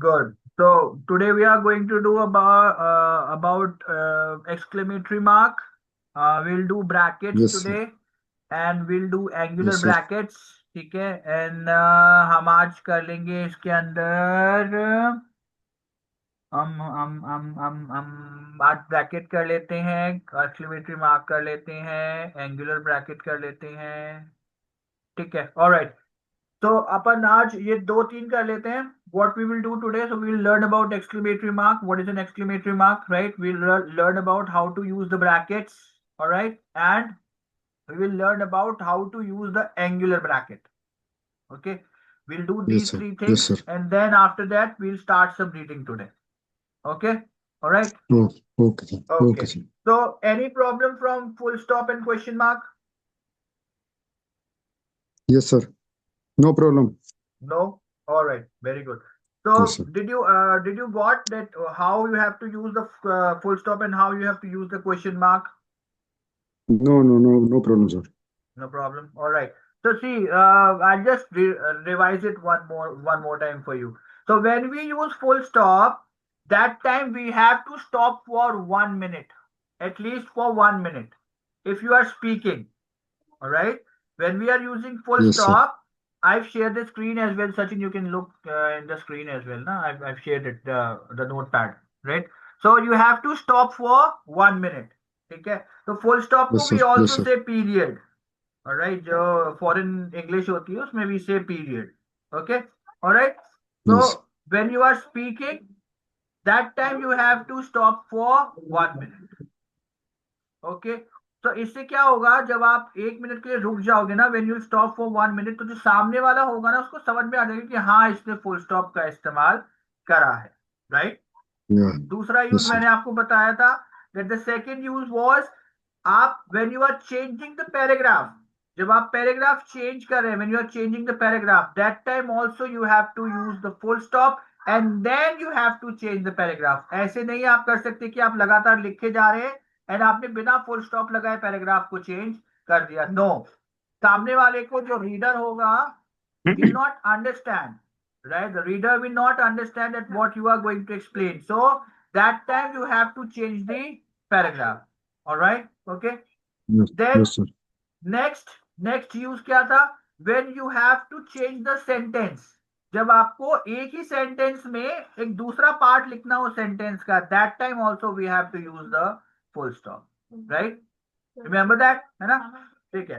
Good. So today we are going to do about exclamatory mark. We'll do brackets Yes, sir. today and we'll do angular Yes, sir. brackets. ठीक है and हम आज कर लेंगे इसके अंदर हम आज ब्रैकेट कर लेते हैं, एक्सक्लेमेटरी मार्क कर लेते हैं, एंगुलर ब्रैकेट कर लेते हैं। ठीक है, ऑलराइट। तो अपन आज ये दो तीन कर लेते हैं। What we will do today, so we will learn about exclamatory mark. What is an exclamatory mark, right? We'll learn about how to use the brackets, all right, and we will learn about how to use the angular bracket. Okay, we'll do Yes, these sir. three Yes, things, sir. and then after that we'll start some reading today. Okay, all right. Oh, okay, sir. Okay, Okay. sir. So any problem from full stop and question mark? Yes, sir. No problem. No? All right. Very good. Yes, So sir. did you got that how you have to use the full stop and how you have to use the question mark? No, no, no, no problem, sir. No problem. All right. So see, I'll just revise it one more time for you. So when we use full stop, that time we have to stop for 1 minute, at least for 1 minute. If you are speaking, all right. When we are using full Yes, sir. stop, I've shared the screen as well. Sachin, you can look in the screen as well. No? I've shared it, the notepad, right? So you have to stop for 1 minute. Okay. So full stop Yes, को sir. we Yes, also sir. say period. All right. जो foreign English होती है उसमें we say period. Okay. All right. Yes. So when you are speaking, that time you have to stop for 1 minute. Okay. तो इससे क्या होगा, जब आप 1 मिनट के लिए रुक जाओगे ना, when you stop for 1 minute, तो जो सामने वाला होगा ना उसको समझ में आ जाएगा कि हाँ इसने फुल स्टॉप का इस्तेमाल करा है, राइट। Yeah. दूसरा यूज Yes, sir. मैंने आपको बताया था that the second use was, आप when you are changing the paragraph, जब आप पैराग्राफ चेंज कर रहे हैं, when you are changing the paragraph, that time also you have to use the full stop and then you have to change the paragraph. ऐसे नहीं आप कर सकते कि आप लगातार लिखे जा रहे हैं एंड आपने बिना फुल स्टॉप लगाए पैराग्राफ को चेंज कर दिया। नो, सामने वाले को जो रीडर होगा will not understand, right? The reader will not understand that what you are going to explain. So that time you have to change the paragraph. All right. Okay. Yes, Then yes, sir. next use क्या था? When you have to change the sentence. जब आपको एक ही sentence में एक दूसरा part लिखना हो सेंटेंस का, that time also we have to use the full stop. Right? Remember that? है ना? ठीक है।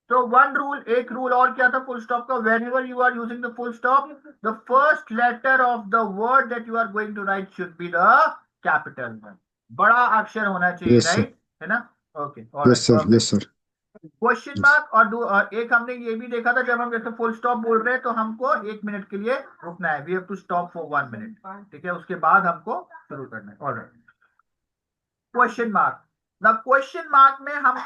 तो वन रूल, एक रूल और क्या था फुल स्टॉप का? Whenever you are using the full stop, the first letter of the word that you are going to write should be the capital one, बड़ा अक्षर होना चाहिए, Yes, sir. राइट, है ना? Okay, Yes, alright, sir. Yes, perfect. sir. Question Yes. Mark और एक हमने ये भी देखा था, जब हम जैसे फुल स्टॉप बोल रहे हैं तो हमको 1 मिनट के लिए रुकना है, we have to stop for 1 minute, ठीक है, उसके बाद हमको शुरू करना है। Alright, question mark. ना क्वेश्चन मार्क में हम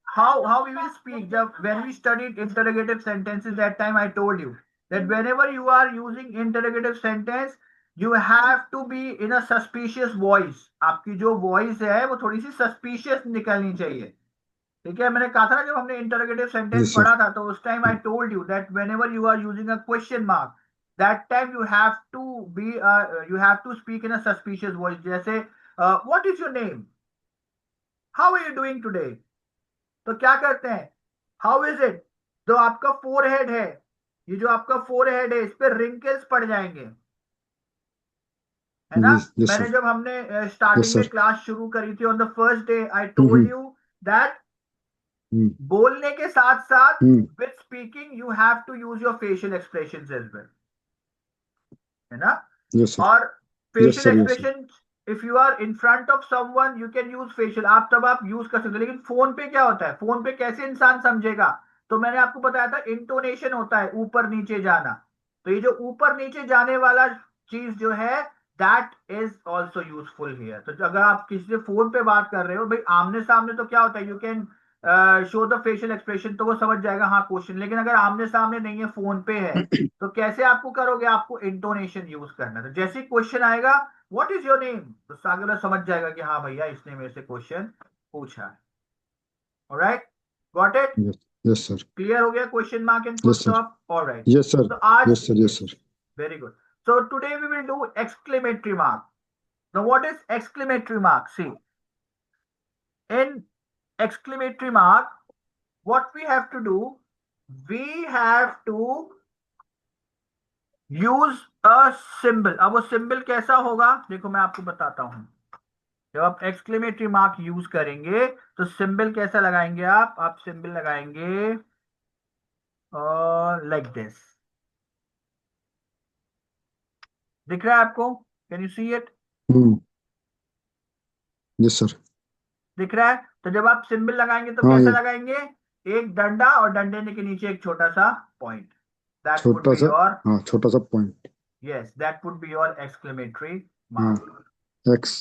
how we will speak, when we studied interrogative sentences, that time I told you that whenever you are using interrogative sentence, you have to be in a suspicious voice। आपकी जो voice है वो थोड़ी सी suspicious निकलनी चाहिए, ठीक है। मैंने कहा था ना, जब हमने इंटरोगेटिव सेंटेंस Yes, sir. पढ़ा था तो उस time I told you that whenever you are using a question mark, that time you have to speak in a suspicious voice. जैसे what is your name, how are you doing today, तो क्या करते हैं, how is it, जो आपका four head है, ये जो आपका फोर हेड है इस पे रिंकल्स पड़ जाएंगे, है ना। Yes, yes, sir. मैंने जब हमने Yes, स्टार्टिंग sir. में क्लास शुरू करी थी, on the first day I told Mm-hmm. You that Mm. बोलने के साथ साथ Mm. With speaking you have to use your facial expressions as well, है ना। Yes, sir. और Yes, facial sir. Yes, sir. Expression, if you are in front of someone you can use facial, आप तब आप use कर सकते हो। लेकिन फोन पे क्या होता है, फोन पे कैसे इंसान समझेगा, तो मैंने आपको बताया था इंटोनेशन होता है ऊपर नीचे जाना, तो ये जो ऊपर नीचे जाने वाला चीज जो है that is also useful here. तो अगर आप किसी से फोन पे बात कर रहे हो भाई, आमने सामने तो क्या होता है, you can show the facial expression, तो वो समझ जाएगा हाँ क्वेश्चन। लेकिन अगर आमने सामने नहीं है, फोन पे है, तो कैसे आपको करोगे, आपको इंटोनेशन यूज करना है। तो जैसे ही क्वेश्चन आएगा व्हाट इज योर नेम, तो सागला समझ जाएगा कि हाँ भैया इसने मेरे से क्वेश्चन पूछा है। Alright, got it, Yes, yes, sir. Clear हो गया question mark and full Yes, sir. Stop, alright. Yes, sir. तो आज, Yes, sir. Yes, sir. Yes, very good. So today we will do exclamatory mark. Now what is exclamatory mark? See, in exclamatory mark, what we have to do, we have to use a symbol. अब वो symbol कैसा होगा, देखो मैं आपको बताता हूं. जब आप exclamatory mark यूज करेंगे तो symbol कैसा लगाएंगे आप symbol लगाएंगे like this. दिख रहा है आपको? Can you see it? Yes sir. दिख रहा है? तो जब आप सिंबल लगाएंगे तो हाँ, कैसा ये लगाएंगे? एक डंडा और डंडे के नीचे एक छोटा सा पॉइंट. दैट वुड छोटा बी सा, योर, हाँ छोटा सा point. Yes, that would be your exclamatory हाँ, मार्क. एक्स,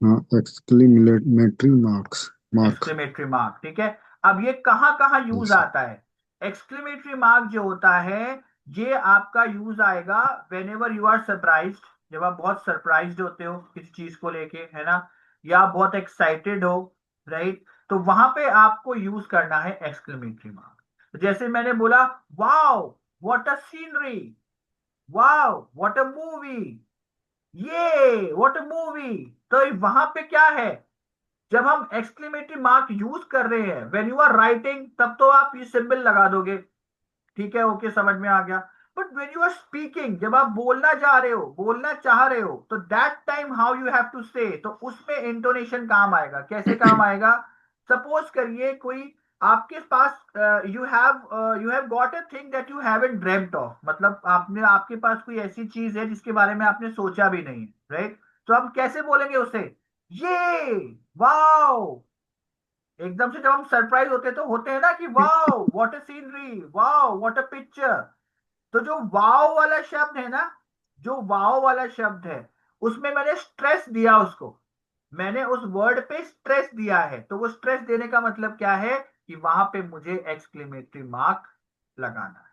हाँ exclamatory marks, mark. Exclamatory mark, ठीक है. अब ये कहाँ कहाँ यूज यस सर। आता है? एक्सक्लेमेटरी मार्क जो होता है, ये आपका यूज आएगा whenever you are surprise. जब आप बहुत सरप्राइज होते हो किसी चीज को लेके, है ना, या आप बहुत एक्साइटेड हो, राइट, तो वहां पे आपको यूज करना है एक्सक्लेमेटरी मार्क. जैसे मैंने बोला, wow what a scenery, wow what a movie, ये व्हाट अ मूवी. तो वहां पे क्या है, जब हम एक्सक्लेमेटरी मार्क यूज कर रहे हैं व्हेन यू आर राइटिंग, तब तो आप ये सिंबल लगा दोगे, ठीक है, ओके, समझ में आ गया. But when you are speaking, जब आप बोलना जा रहे हो, बोलना चाह रहे हो, तो that time how you have to say, तो उसमें इंटोनेशन काम आएगा. कैसे काम आएगा? सपोज करिए कोई आपके पास, you have got a thing that you haven't dreamed of, मतलब आपने, आपके पास कोई ऐसी चीज है जिसके बारे में आपने सोचा भी नहीं है, राइट. तो हम कैसे बोलेंगे उसे? ये, वाओ. एकदम से जब हम सरप्राइज होते हैं ना कि wow what a scenery, wow what a picture. तो जो वाओ वाला शब्द है ना, जो वाओ वाला शब्द है, उसमें मैंने स्ट्रेस दिया उसको, मैंने उस वर्ड पे स्ट्रेस दिया है. तो वो स्ट्रेस देने का मतलब क्या है कि वहां पे मुझे एक्सक्लेमेटरी मार्क लगाना है.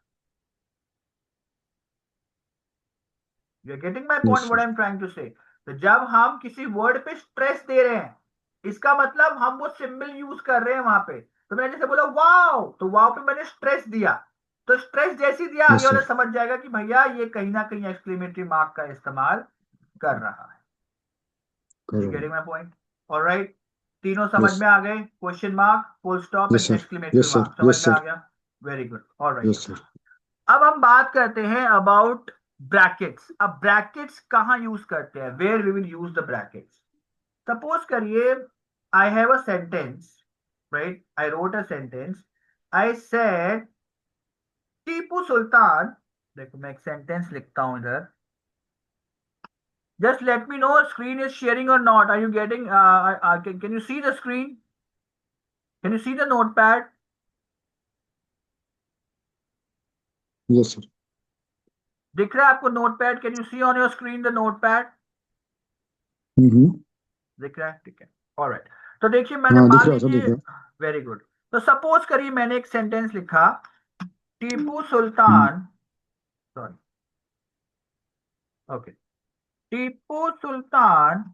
You are getting my yes point, what sir. I am trying to say. तो जब हम किसी वर्ड पे स्ट्रेस दे रहे हैं, इसका मतलब हम वो सिंबल यूज कर रहे हैं वहां पे. तो मैंने जैसे बोला वाओ, तो वाओ पे मैंने स्ट्रेस दिया, तो स्ट्रेस जैसे ही दिया, आगे यस वाला सर। समझ जाएगा कि भैया ये कहीं ना कहीं एक्सक्लेमेटरी मार्क का इस्तेमाल कर रहा है. यू करो। Getting my point? ऑलराइट. तीनों समझ यस। में आ गए? Question mark, full stop yes and sir. Exclamatory yes sir. Mark समझ यस में आ सर। गया? Very good. Alright. Yes sir. अब हम बात करते हैं अबाउट ब्रैकेट्स. अब ब्रैकेट्स कहाँ यूज करते हैं, where we will use the brackets. Suppose करिए, I have a sentence, right, I wrote a sentence, I said Tipu सुल्तान. देखो मैं एक सेंटेंस लिखता हूं इधर. Just let me know screen is sharing or not. Are you getting, can you see the screen? Can you see the notepad? Yes sir. दिख रहा है आपको notepad? Can you see on your screen the notepad? Hmm. दिख रहा है, ठीक है. Alright. तो देखिए, मैंने हाँ दिख मान रहा है सर, लीजिए, दिख रहा वेरी गुड. तो सपोज करिए मैंने एक सेंटेंस लिखा, टीपू है। सुल्तान, सॉरी, ओके, टीपू सुल्तान.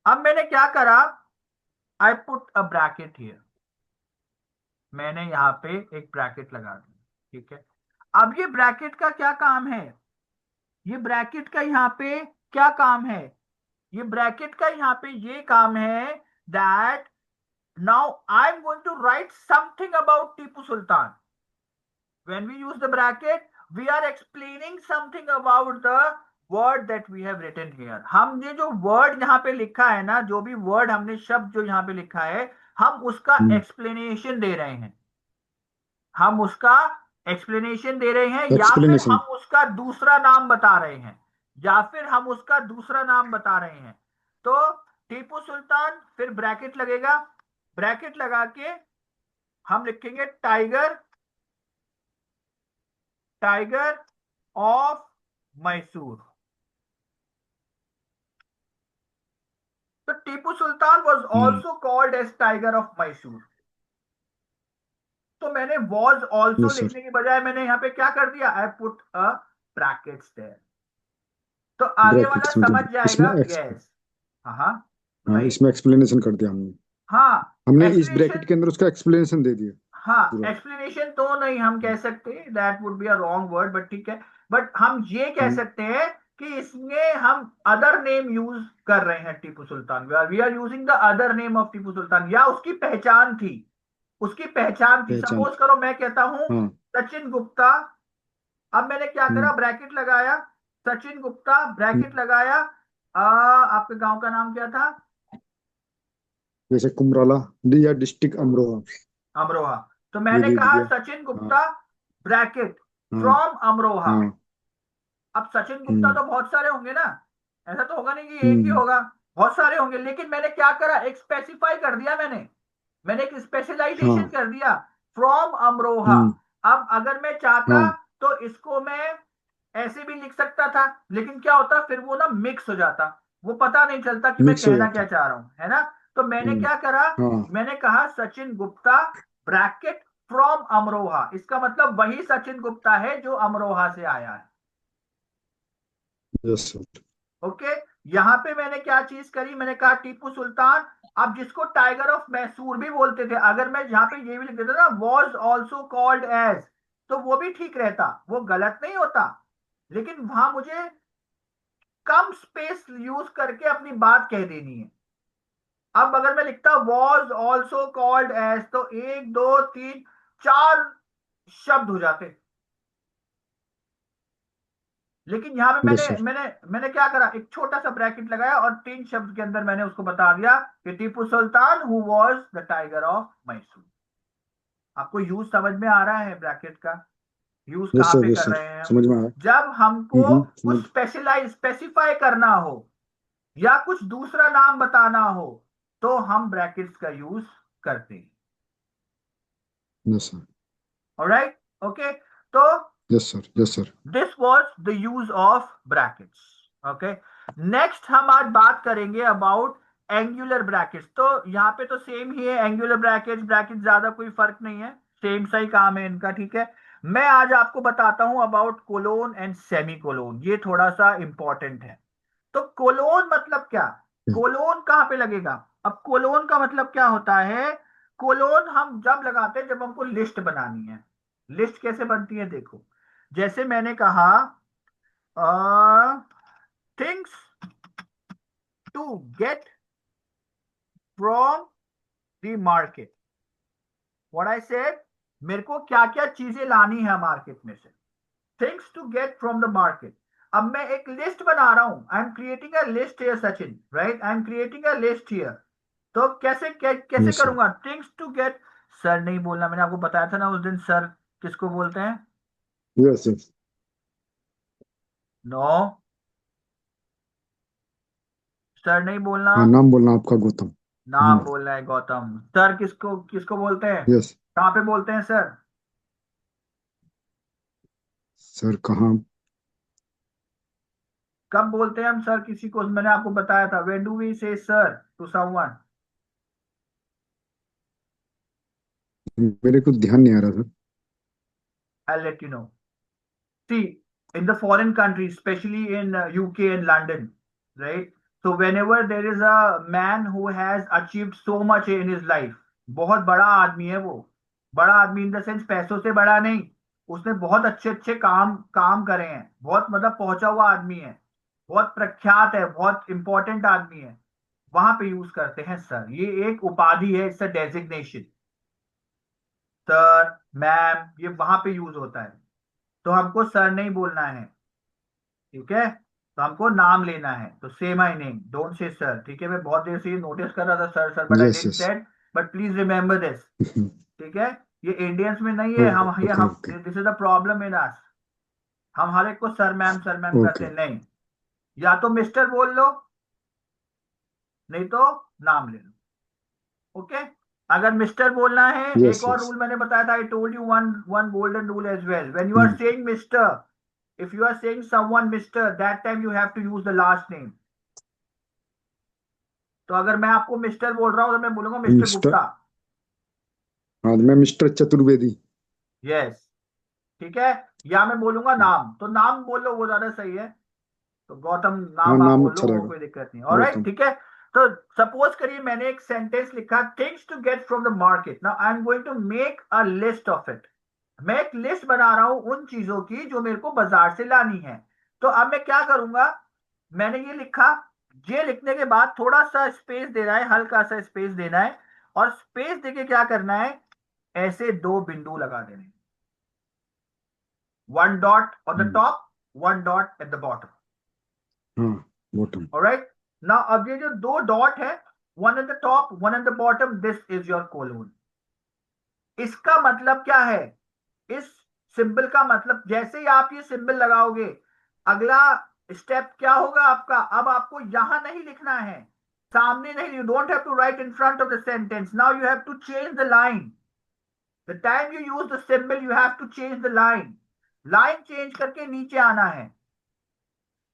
अब मैंने क्या करा, आई पुट अ ब्रैकेट हियर, मैंने यहाँ पे एक ब्रैकेट लगा दी, ठीक है. अब ये ब्रैकेट का क्या काम है, ये ब्रैकेट का यहाँ पे क्या काम है? ये ब्रैकेट का यहाँ पे ये काम है that now I am going to write something about Tipu Sultan. When we use the bracket, we are explaining something about the word that we have written here. हमने जो word यहाँ पे लिखा है ना, जो भी word हमने, शब्द जो यहाँ पे लिखा है, हम उसका explanation दे रहे हैं. हम उसका एक्सप्लेनेशन दे रहे हैं, या फिर एक्सप्लेनेशन। हम उसका दूसरा नाम बता रहे हैं, या फिर हम उसका दूसरा नाम बता रहे हैं. तो टीपू सुल्तान, फिर ब्रैकेट लगेगा, ब्रैकेट लगा के हम लिखेंगे टाइगर, टाइगर ऑफ मैसूर. तो Tipu Sultan was also called as tiger of Mysore. तो मैंने वॉज ऑल्सो यस सर। लिखने की बजाय मैंने यहाँ पे क्या कर दिया, I put a brackets there. तो आगे वाला ब्रैकेट्स, समझ मतलब इसमें जाएगा. यस. हाँ हाँ, हाँ राइट. इसमें एक्सप्लेनेशन कर दिया हमने। हाँ, हमने इस ब्रैकेट एक्सप्लेनेशन. के अंदर उसका एक्सप्लेनेशन दे दिया हाँ, पूरा। एक्सप्लेनेशन तो नहीं हम कह सकते, that would be a wrong word, but ठीक है. बट हम ये कह हम्म। सकते हैं कि इसमें हम अदर नेम यूज कर रहे हैं Tipu Sultan, we are using the other name of Tipu Sultan, या उसकी पहचान थी, उसकी पहचान थी। पहचान। सपोज करो मैं कहता हूं हाँ। सचिन गुप्ता, अब मैंने क्या करा, हम्म। ब्रैकेट लगाया, सचिन गुप्ता ब्रैकेट हम्म। लगाया, आपके गांव का नाम क्या था? जैसे कुमराला या डिस्ट्रिक्ट अमरोहा। अमरोहा। तो ये मैंने दे कहा दिया। सचिन हाँ। गुप्ता ब्रैकेट हाँ। फ्रॉम अमरोहा। हाँ। अब सचिन गुप्ता हम्म। तो बहुत सारे होंगे ना, ऐसा तो होगा नहीं कि एक ही हम्म। होगा, बहुत सारे होंगे, लेकिन मैंने क्या करा, एक स्पेसिफाई कर दिया, मैंने एक स्पेशलाइजेशन हाँ। कर दिया, फ्रॉम अमरोहा। हम्म। अब अगर मैं चाहता हाँ। तो इसको मैं ऐसे भी लिख सकता था, लेकिन क्या होता फिर वो ना मिक्स हो जाता, वो पता नहीं चलता कि मैं मिक्स हो कहना क्या जाता। चाह रहा हूं, है ना। तो मैंने हम्म। क्या करा, हाँ। मैंने कहा सचिन गुप्ता ब्रैकेट फ्रॉम अमरोहा, इसका मतलब वही सचिन गुप्ता है जो अमरोहा से आया है। Yes sir. ओके। यहां पे मैंने क्या चीज करी, मैंने कहा टीपू सुल्तान, अब जिसको टाइगर ऑफ मैसूर भी बोलते थे, अगर मैं यहाँ पे ये भी लिख देता ना, वॉज ऑल्सो कॉल्ड एज, तो वो भी ठीक रहता, वो गलत नहीं होता, लेकिन वहां मुझे कम स्पेस यूज करके अपनी बात कह देनी है। अब अगर मैं लिखता वॉज ऑल्सो कॉल्ड एज, तो एक दो तीन चार शब्द हो जाते, लेकिन यहां पे यस मैंने सर। मैंने मैंने क्या करा, एक छोटा सा ब्रैकेट लगाया और तीन शब्द के अंदर मैंने उसको बता दिया कि Tipu Sultan who was the tiger of Mysore. आपको यूज समझ में आ रहा है ब्रैकेट का यूज यस कहां सर। पे यस कर सर, रहे हैं हम? समझ में आया। जब हमको समझ। कुछ स्पेसिफाई करना हो या कुछ दूसरा नाम बताना हो, तो हम ब्रैकेट्स का यूज करते हैं। Yes sir. Alright, okay. तो yes sir. Yes sir. This was the use of brackets. Okay, next हम आज बात करेंगे अबाउट एंगुलर ब्रैकेट्स। तो यहाँ पे तो सेम ही है, एंगुलर ब्रैकेट्स ब्रैकेट, ज्यादा कोई फर्क नहीं है, सेम सा ही काम है इनका, ठीक है। मैं आज आपको बताता हूं about colon and semicolon, ये थोड़ा सा इंपॉर्टेंट है। तो कोलोन मतलब क्या, कोलोन कहाँ पे लगेगा? अब कोलोन का मतलब क्या होता है, कोलोन हम जब लगाते हैं जब हमको लिस्ट बनानी है। लिस्ट कैसे बनती है देखो, जैसे मैंने कहा things to get from the market, what I said, मेरे को क्या क्या चीजें लानी है मार्केट में से, things to get from the market. अब मैं एक लिस्ट बना रहा हूं, I am creating a list here Sachin, right, I am creating a list here. तो कैसे यस सर। करूंगा, थिंग्स टू गेट, सर नहीं बोलना, मैंने आपको बताया था ना उस दिन, सर किसको बोलते हैं? Yes yes. नो, सर नहीं बोलना, हाँ, नाम बोलना आपका गौतम। नाम बोलना है गौतम। सर किसको किसको बोलते हैं, यस। कहाँ पे बोलते हैं सर? सर कहाँ? कब बोलते हैं हम सर किसी को, मैंने आपको बताया था, व्हेन डू वी से सर टू समवन? मेरे को ध्यान नहीं आ रहा sir. I let you know. See, in the foreign countries, especially in UK and London, right? So whenever there is a man who has achieved so much in his life, बहुत बड़ा आदमी है वो, बड़ा आदमी इन द सेंस पैसों से बड़ा नहीं, उसने बहुत अच्छे अच्छे काम काम करे हैं, बहुत मतलब पहुंचा हुआ आदमी है, बहुत प्रख्यात है, बहुत इंपॉर्टेंट आदमी है, वहां पे यूज करते हैं सर, ये एक उपाधि है, it's a designation. Sir, ma'am, ये वहां पे यूज होता है, तो हमको सर नहीं बोलना है, ठीक है, तो हमको नाम लेना है, तो से my name, don't say sir, ठीक है। मैं बहुत देर से ये नोटिस कर रहा था sir sir, but I yes didn't yes. Said, but please remember this, ठीक है। ये इंडियंस में नहीं है, ओके हम okay. This is the problem in us, हम हर एक को सर मैम करते ओके। हैं, नहीं, या तो मिस्टर बोल लो, नहीं तो नाम ले लो, ओके। अगर मिस्टर बोलना है, यस एक और यस। रूल मैंने बताया था, I told you one one golden rule as well, when you are saying mister, if you are saying someone Mr, that time you have to use the last name। तो अगर मैं आपको mister बोल रहा हूं तो मैं बोलूंगा मिस्टर मिस्टर। गुप्ता। हाँ, मैं मिस्टर चतुर्वेदी। यस, ठीक है। या मैं बोलूंगा नाम, तो नाम बोलो वो ज्यादा सही है, तो गौतम हाँ, नाम आप नाम बोलो, अच्छा वो रहेगा। कोई दिक्कत नहीं, ऑलराइट, गौतम। ठीक है। तो सपोज करिए मैंने एक सेंटेंस लिखा, things to get from the market, now I am going to make a list of it. मैं एक लिस्ट बना रहा हूं उन चीजों की जो मेरे को बाजार से लानी है। तो अब मैं क्या करूंगा, मैंने ये लिखा, ये लिखने के बाद थोड़ा सा स्पेस देना है, हल्का सा स्पेस देना है, और स्पेस देके क्या करना है, ऐसे दो बिंदु लगा देने, one dot on the hmm, top, one dot at the bottom. हाँ बॉटम। ऑलराइट, नाउ अब ये जो दो डॉट है, one at the top one at the bottom, this is your colon. इसका मतलब क्या है, इस सिंबल का मतलब, जैसे ही आप ये सिंबल लगाओगे, अगला स्टेप क्या होगा आपका, अब आपको यहां नहीं लिखना है, सामने नहीं, you don't have to write in front of the sentence, now you have to change the line. The time you use the symbol you have to change the line, line change करके नीचे आना है।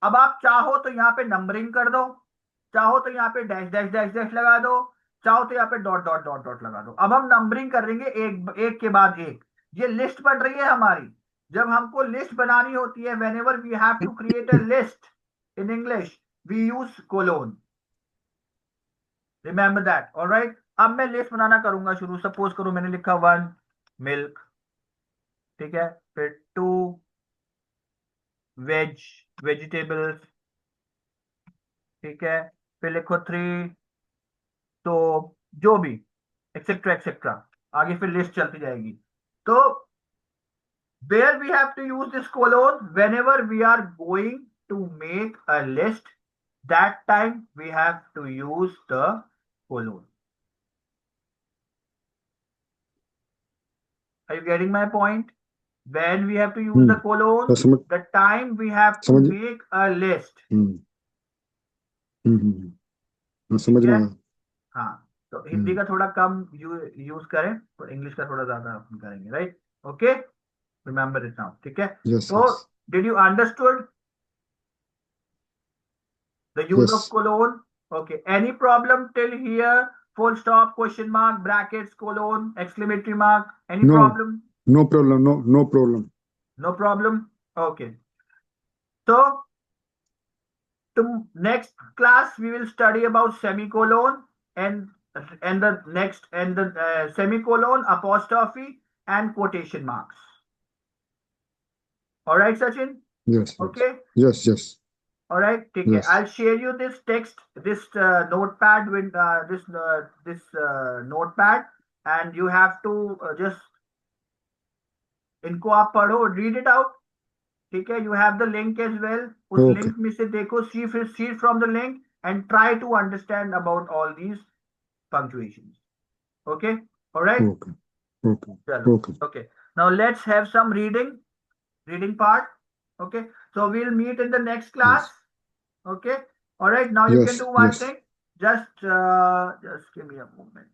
अब आप चाहो तो यहाँ पे नंबरिंग कर दो, चाहो तो यहाँ पे डैश डैश डैश डैश लगा दो, चाहो तो यहाँ पे डॉट डॉट डॉट डॉट लगा दो। अब हम नंबरिंग करेंगे एक एक के बाद एक, ये लिस्ट बन रही है हमारी। जब हमको लिस्ट बनानी होती है, whenever we have to create a list in English, we use colon, remember that. Alright, अब मैं लिस्ट बनाना करूंगा शुरू। सपोज करो मैंने लिखा 1 मिल्क, ठीक है, फिर 2 वेजिटेबल्स, ठीक है, फिर लिखो 3, तो जो भी एक्सेट्रा एक्सेट्रा, आगे फिर लिस्ट चलती जाएगी। तो where we have to use this colon, whenever we are going to make a list, that time we have to use the colon. Are you getting my point? When we have to use the तो colon, समझ the time we have to समझ make a list. हम्म हाँ, समझ ठीक में है, आया। हाँ, तो हिंदी हम्म, का थोड़ा कम यूज करें, तो इंग्लिश का थोड़ा ज्यादा अपन करेंगे, right? Okay, remember it now, ठीक है। यस तो yes did you understood the use yes. of colon? Okay, any problem till here? Full stop, question mark, brackets, colon, exclamatory mark, any no, problem? No problem, no no problem. No problem. Okay, so to next class we will study about semicolon, and the next, and the semicolon, apostrophe, and quotation marks. All right, Sachin? Yes yes Okay. Yes yes All right, take care. Yes. I'll share you this text, this notepad with this notepad, and you have to just इनको आप पढ़ो, read it out, ठीक है। You have the link as well. उस okay link में से देखो, see from the link and try to understand about all these punctuations. Okay, all right. Okay okay चलो, okay. okay. Now let's have some reading part. Okay, so we'll meet in the next class. Yes Okay. All right. Now you yes can do one yes. thing. Just give me a moment.